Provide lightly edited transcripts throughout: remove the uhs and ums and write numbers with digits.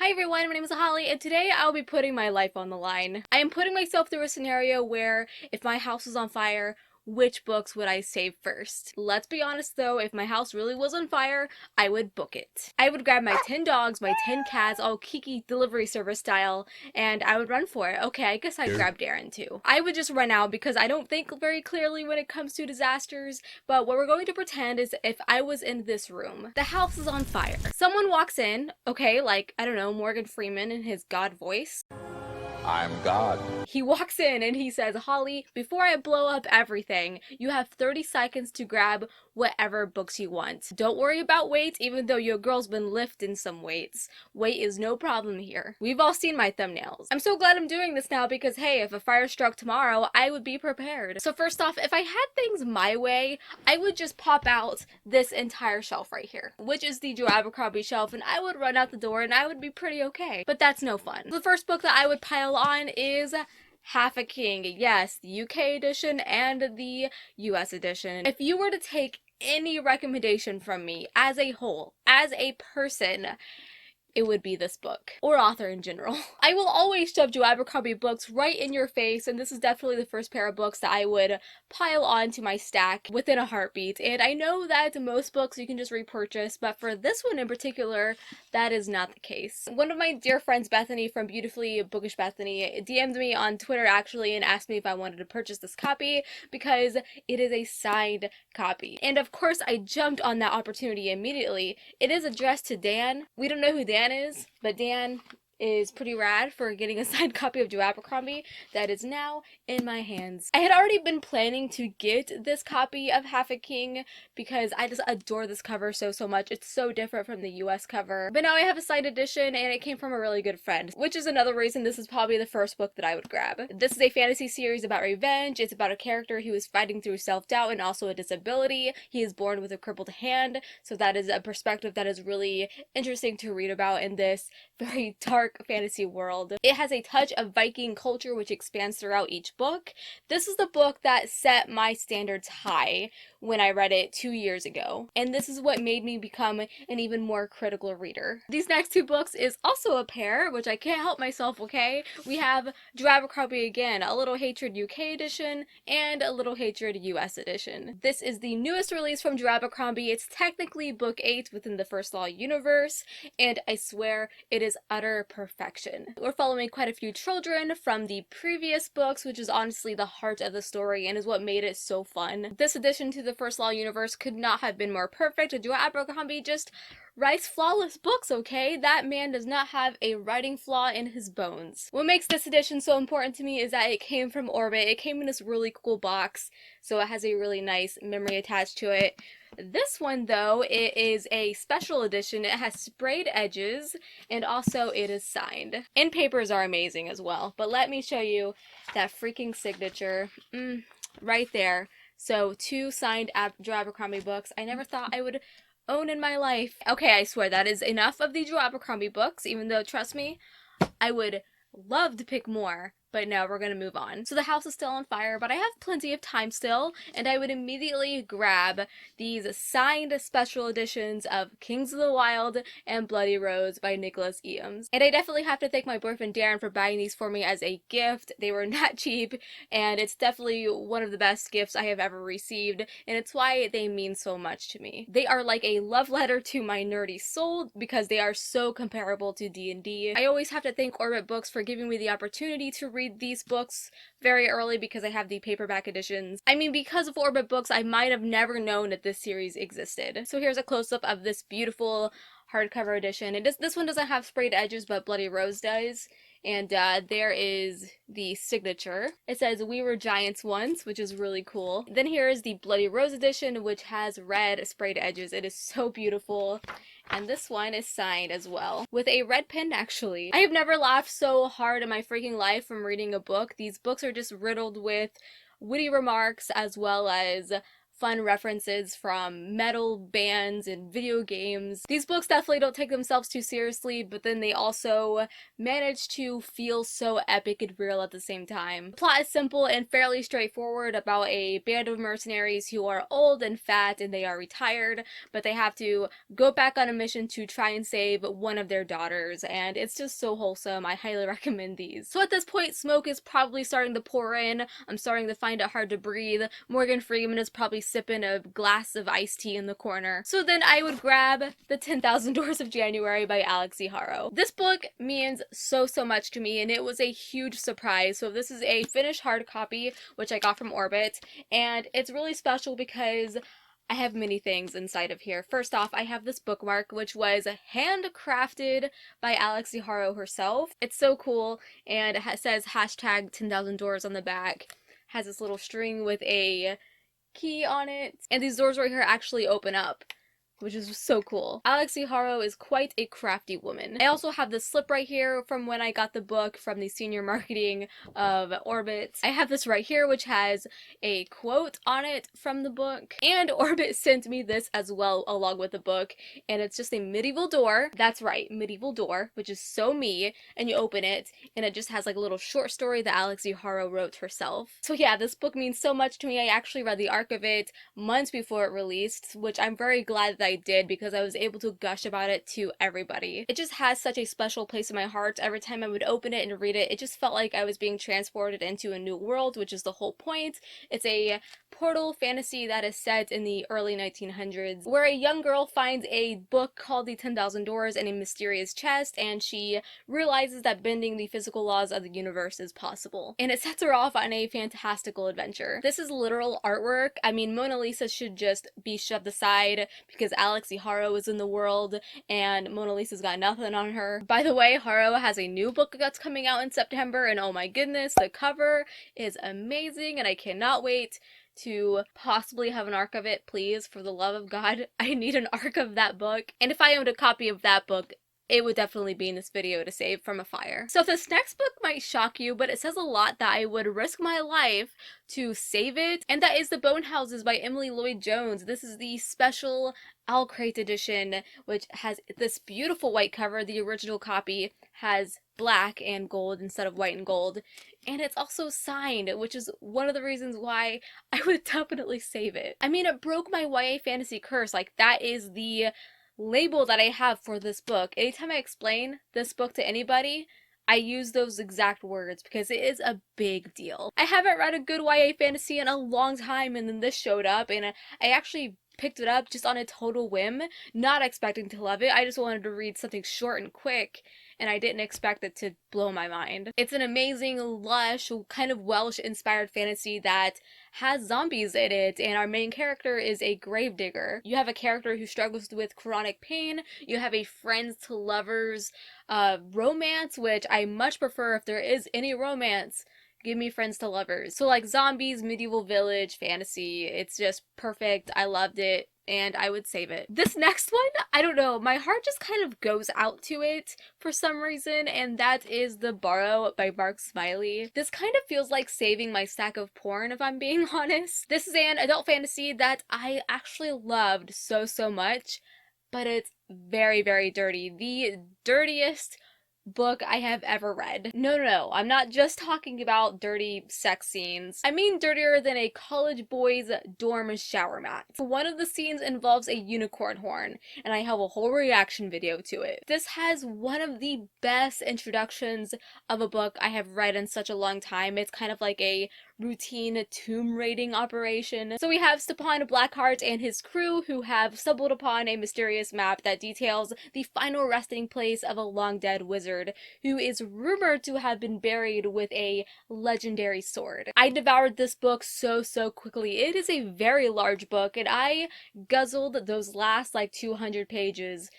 Hi everyone, my name is Holly, and today I'll be putting my life on the line. I am putting myself through a scenario where if my house was on fire, which books would I save first? Let's be honest though, if my house really was on fire, I would book it. I would grab my 10 dogs, my 10 cats, all Kiki delivery service style, and I would run for it. Okay, I guess I'd grab Darren too. I would just run out because I don't think very clearly when it comes to disasters, but what we're going to pretend is if I was in this room, the house is on fire. Someone walks in, okay, like, I don't know, Morgan Freeman in his God voice. I'm God. He walks in and he says, Holly, before I blow up everything, you have 30 seconds to grab whatever books you want. Don't worry about weight, even though your girl's been lifting some weights. Weight is no problem here. We've all seen my thumbnails. I'm so glad I'm doing this now because, hey, if a fire struck tomorrow, I would be prepared. So first off, if I had things my way, I would just pop out this entire shelf right here, which is the Joe Abercrombie shelf, and I would run out the door and I would be pretty okay. But that's no fun. The first book that I would pile on is Half a King. Yes, the UK edition and the US edition. If you were to take any recommendation from me as a whole, as a person, it would be this book, or author in general. I will always shove Joe Abercrombie books right in your face, and this is definitely the first pair of books that I would pile onto my stack within a heartbeat. And I know that most books you can just repurchase, but for this one in particular, that is not the case. One of my dear friends, Bethany from Beautifully Bookish Bethany, DM'd me on Twitter actually and asked me if I wanted to purchase this copy because it is a signed copy. And of course I jumped on that opportunity immediately. It is addressed to Dan. We don't know who Dan is, but Dan is pretty rad for getting a signed copy of Joe Abercrombie that is now in my hands. I had already been planning to get this copy of Half a King because I just adore this cover so much. It's so different from the US cover. But now I have a signed edition and it came from a really good friend, which is another reason this is probably the first book that I would grab. This is a fantasy series about revenge. It's about a character who is fighting through self-doubt and also a disability. He is born with a crippled hand, so that is a perspective that is really interesting to read about in this very dark fantasy world. It has a touch of Viking culture which expands throughout each book. This is the book that set my standards high when I read it 2 years ago, and this is what made me become an even more critical reader. These next two books is also a pair, which I can't help myself, okay? We have Joe Abercrombie again, A Little Hatred UK edition and A Little Hatred US edition. This is the newest release from Joe Abercrombie. It's technically book 8 within the First Law universe, and I swear it is utter perfection. We're following quite a few children from the previous books, which is honestly the heart of the story and is what made it so fun. This addition to the First Law universe could not have been more perfect. Joe Abercrombie just writes flawless books, okay? That man does not have a writing flaw in his bones. What makes this edition so important to me is that it came from Orbit. It came in this really cool box, so it has a really nice memory attached to it. This one, though, it is a special edition. It has sprayed edges, and also it is signed. And papers are amazing as well, but let me show you that freaking signature. Right there. So, 2 signed Joe Abercrombie books. I never thought I would own in my life. Okay, I swear that is enough of the Joe Abercrombie books, even though, trust me, I would love to pick more. But no, we're gonna move on. So the house is still on fire, but I have plenty of time still, and I would immediately grab these signed special editions of Kings of the Wild and Bloody Rose by Nicholas Eames. And I definitely have to thank my boyfriend Darren for buying these for me as a gift. They were not cheap, and it's definitely one of the best gifts I have ever received, and it's why they mean so much to me. They are like a love letter to my nerdy soul because they are so comparable to D&D. I always have to thank Orbit Books for giving me the opportunity to read these books very early because I have the paperback editions. I mean, because of Orbit Books, I might have never known that this series existed. So here's a close-up of this beautiful hardcover edition. This one doesn't have sprayed edges, but Bloody Rose does. And there is the signature. It says, "We were giants once," which is really cool. Then here is the Bloody Rose edition, which has red sprayed edges. It is so beautiful. And this one is signed as well, with a red pen actually. I have never laughed so hard in my freaking life from reading a book. These books are just riddled with witty remarks as well as fun references from metal bands and video games. These books definitely don't take themselves too seriously, but then they also manage to feel so epic and real at the same time. The plot is simple and fairly straightforward about a band of mercenaries who are old and fat and they are retired, but they have to go back on a mission to try and save one of their daughters, and it's just so wholesome. I highly recommend these. So at this point, smoke is probably starting to pour in. I'm starting to find it hard to breathe. Morgan Freeman is probably sipping a glass of iced tea in the corner. So then I would grab The 10,000 Doors of January by Alex E. Haro. This book means so much to me, and it was a huge surprise. So this is a finished hard copy, which I got from Orbit, and it's really special because I have many things inside of here. First off, I have this bookmark, which was handcrafted by Alex E. Haro herself. It's so cool, and it says hashtag 10,000 doors on the back. Has this little string with a key on it, and these doors right here actually open up, which is so cool. Alex E. Haro is quite a crafty woman. I also have this slip right here from when I got the book from the senior marketing of Orbit. I have this right here, which has a quote on it from the book. And Orbit sent me this as well along with the book. And it's just a medieval door. That's right, medieval door, which is so me. And you open it, and it just has like a little short story that Alex E. Haro wrote herself. So yeah, this book means so much to me. I actually read the arc of it months before it released, which I'm very glad that I did because I was able to gush about it to everybody. It just has such a special place in my heart. Every time I would open it and read it, it just felt like I was being transported into a new world, which is the whole point. It's a portal fantasy that is set in the early 1900s, where a young girl finds a book called The 10,000 Doors in a mysterious chest, and she realizes that bending the physical laws of the universe is possible. And it sets her off on a fantastical adventure. This is literal artwork. I mean, Mona Lisa should just be shoved aside because Alex E. Haro is in the world and Mona Lisa's got nothing on her. By the way, Haro has a new book that's coming out in September, and oh my goodness, the cover is amazing and I cannot wait to possibly have an arc of it. Please, for the love of God, I need an arc of that book. And if I owned a copy of that book, it would definitely be in this video to save from a fire. So this next book might shock you, but it says a lot that I would risk my life to save it, and that is The Bone Houses by Emily Lloyd-Jones. This is the special Owl Crate edition, which has this beautiful white cover. The original copy has black and gold instead of white and gold, and it's also signed, which is one of the reasons why I would definitely save it. I mean, it broke my YA fantasy curse. Like, that is the label that I have for this book. Anytime I explain this book to anybody, I use those exact words because it is a big deal. I haven't read a good YA fantasy in a long time, and then this showed up, and I actually picked it up just on a total whim, not expecting to love it. I just wanted to read something short and quick, and I didn't expect it to blow my mind. It's an amazing, lush, kind of Welsh-inspired fantasy that has zombies in it, and our main character is a gravedigger. You have a character who struggles with chronic pain, you have a friends to lovers romance, which I much prefer. If there is any romance, give me friends to lovers. So like zombies, medieval village, fantasy, it's just perfect. I loved it, and I would save it. This next one, I don't know, my heart just kind of goes out to it for some reason, and that is The Borrow by Mark Smiley. This kind of feels like saving my stack of porn, if I'm being honest. This is an adult fantasy that I actually loved so much, but it's very dirty. The dirtiest book I have ever read. No, I'm not just talking about dirty sex scenes. I mean dirtier than a college boy's dorm shower mat. One of the scenes involves a unicorn horn, and I have a whole reaction video to it. This has one of the best introductions of a book I have read in such a long time. It's kind of like a routine tomb raiding operation. So we have Stepan Blackheart and his crew who have stumbled upon a mysterious map that details the final resting place of a long dead wizard who is rumored to have been buried with a legendary sword. I devoured this book so quickly. It is a very large book, and I guzzled those last like 200 pages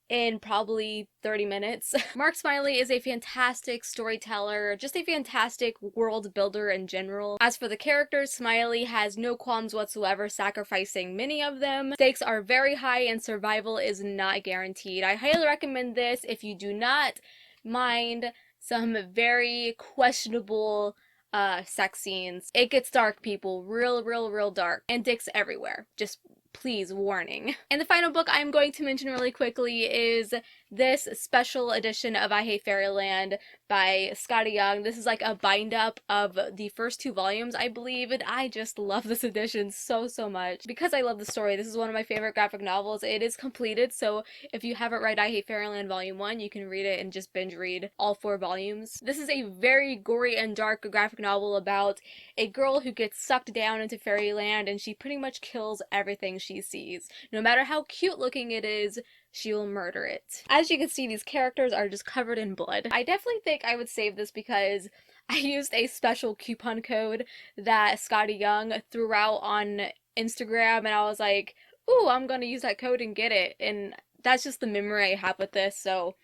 in probably 30 minutes. Mark Smiley is a fantastic storyteller, just a fantastic world builder in general. As for the characters, Smiley has no qualms whatsoever sacrificing many of them. Stakes are very high and survival is not guaranteed. I highly recommend this if you do not mind some very questionable sex scenes. It gets dark, people. Real dark. And dicks everywhere. Just please, warning. And the final book I'm going to mention really quickly is this special edition of I Hate Fairyland by Scotty Young. This is like a bind up of the first 2 volumes, I believe, and I just love this edition so much. Because I love the story, this is one of my favorite graphic novels. It is completed, so if you haven't read I Hate Fairyland Volume 1, you can read it and just binge read all 4 volumes. This is a very gory and dark graphic novel about a girl who gets sucked down into fairyland and she pretty much kills everything she sees. No matter how cute looking it is, she will murder it. As you can see, these characters are just covered in blood. I definitely think I would save this because I used a special coupon code that Scotty Young threw out on Instagram, and I was like, ooh, I'm gonna use that code and get it. And that's just the memory I have with this, so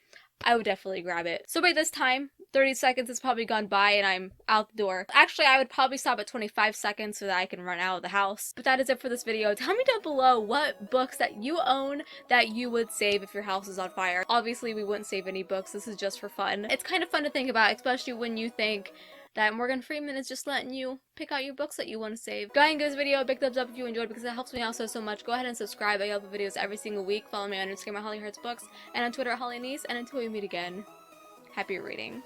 I would definitely grab it. So by this time, 30 seconds has probably gone by and I'm out the door. Actually, I would probably stop at 25 seconds so that I can run out of the house. But that is it for this video. Tell me down below what books that you own that you would save if your house is on fire. Obviously, we wouldn't save any books. This is just for fun. It's kind of fun to think about, especially when you think that Morgan Freeman is just letting you pick out your books that you want to save. Go ahead and give this video a big thumbs up if you enjoyed because it helps me out so much. Go ahead and subscribe. I upload videos every single week. Follow me on Instagram at Holly Hearts Books and on Twitter at Holly Niece. And until we meet again, happy reading.